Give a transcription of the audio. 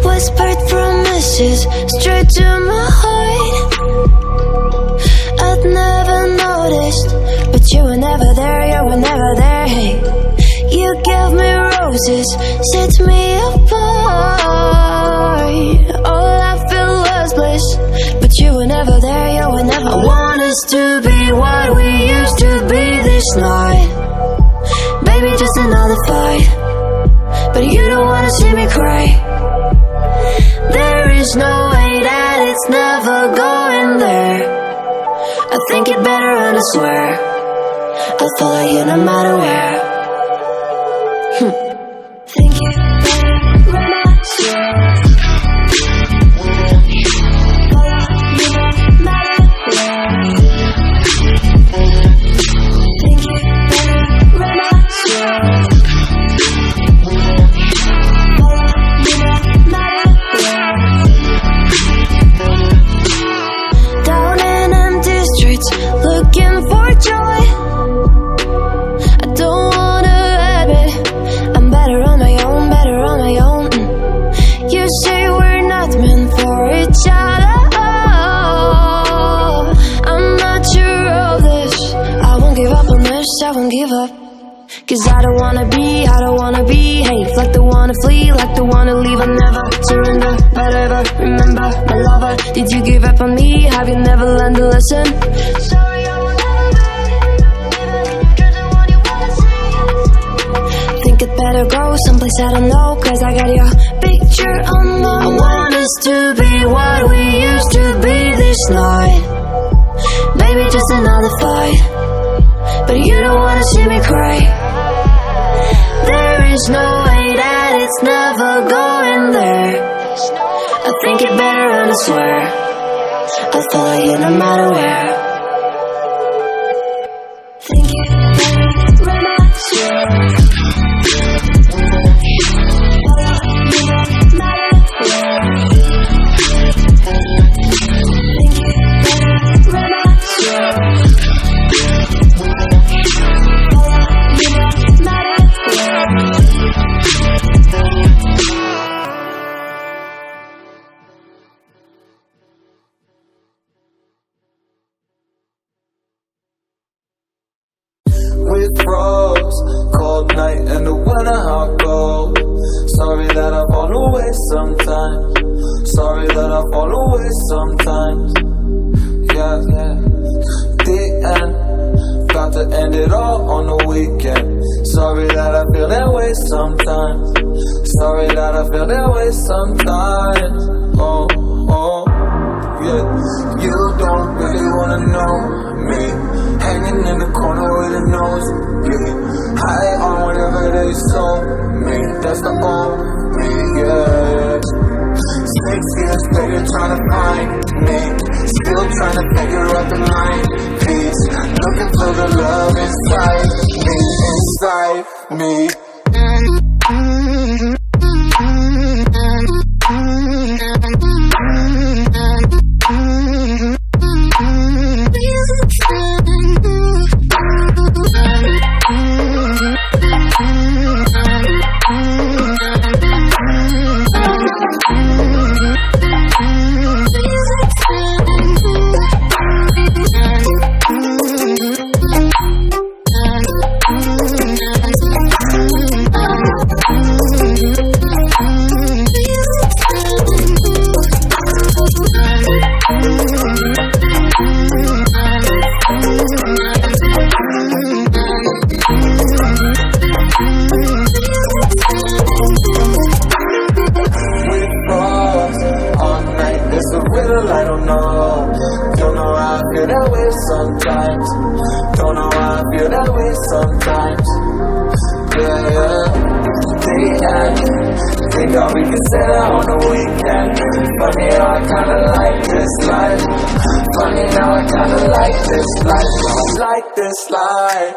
Whispered promises straight to my heart. I'd never noticed, but you were never there, you were never there. Hey, you gave me roses, set me apart. All I feel was bliss, but you were never there, you were never. I want us to be what we used to be this night. Baby, just another fight, but you don't wanna see me cry. There is no way that it's never going there. I think it better and I swear I'll follow you no matter where. Think it better and I swear follow you no matter where. Think it better and I swear follow you no matter where. Down in empty streets, looking for joy. I don't wanna admit I'm better on my own, better on my own. You say we're not meant for each other. I'm not sure of this. I won't give up on this, I won't give up. Cause I don't wanna be, hey, like the one to flee, like the one to leave. I never surrender, but ever remember my lover. Did you give up on me? Have you never learned to listen? Sorry, I will never be, even if you're the one you wanna see. Think it better go someplace I don't know, cause I got your picture on my mind. I want us to be what we used to be this night. Baby, just another fight, but you don't wanna see me cry. There is no way that it's never going there. I think it better and I swear I'll follow you no matter where. Think it better and I swear follow you no matter where. Think it better and I swear follow you no matter where. We froze, cold night in the winter, how it goes. Sorry that I fall away sometimes. Sorry that I fall away sometimes. Yeah, the end, about to end it all on the weekend. Sorry that I feel that way sometimes. Sorry that I feel that way sometimes. Oh, yeah. You don't really wanna know me. Hanging in the corner with a nosebleed. High on whatever they sold me. That's the old me, yeah. 6 years later trying to find me. Still trying to figure out the mind piece. Looking for the love inside me, I don't know how I feel that way sometimes. Don't know how I feel that way sometimes. Yeah. Think how we can set out on the weekend. Funny how I kinda like this life. Funny how I kinda like this life. I like this life.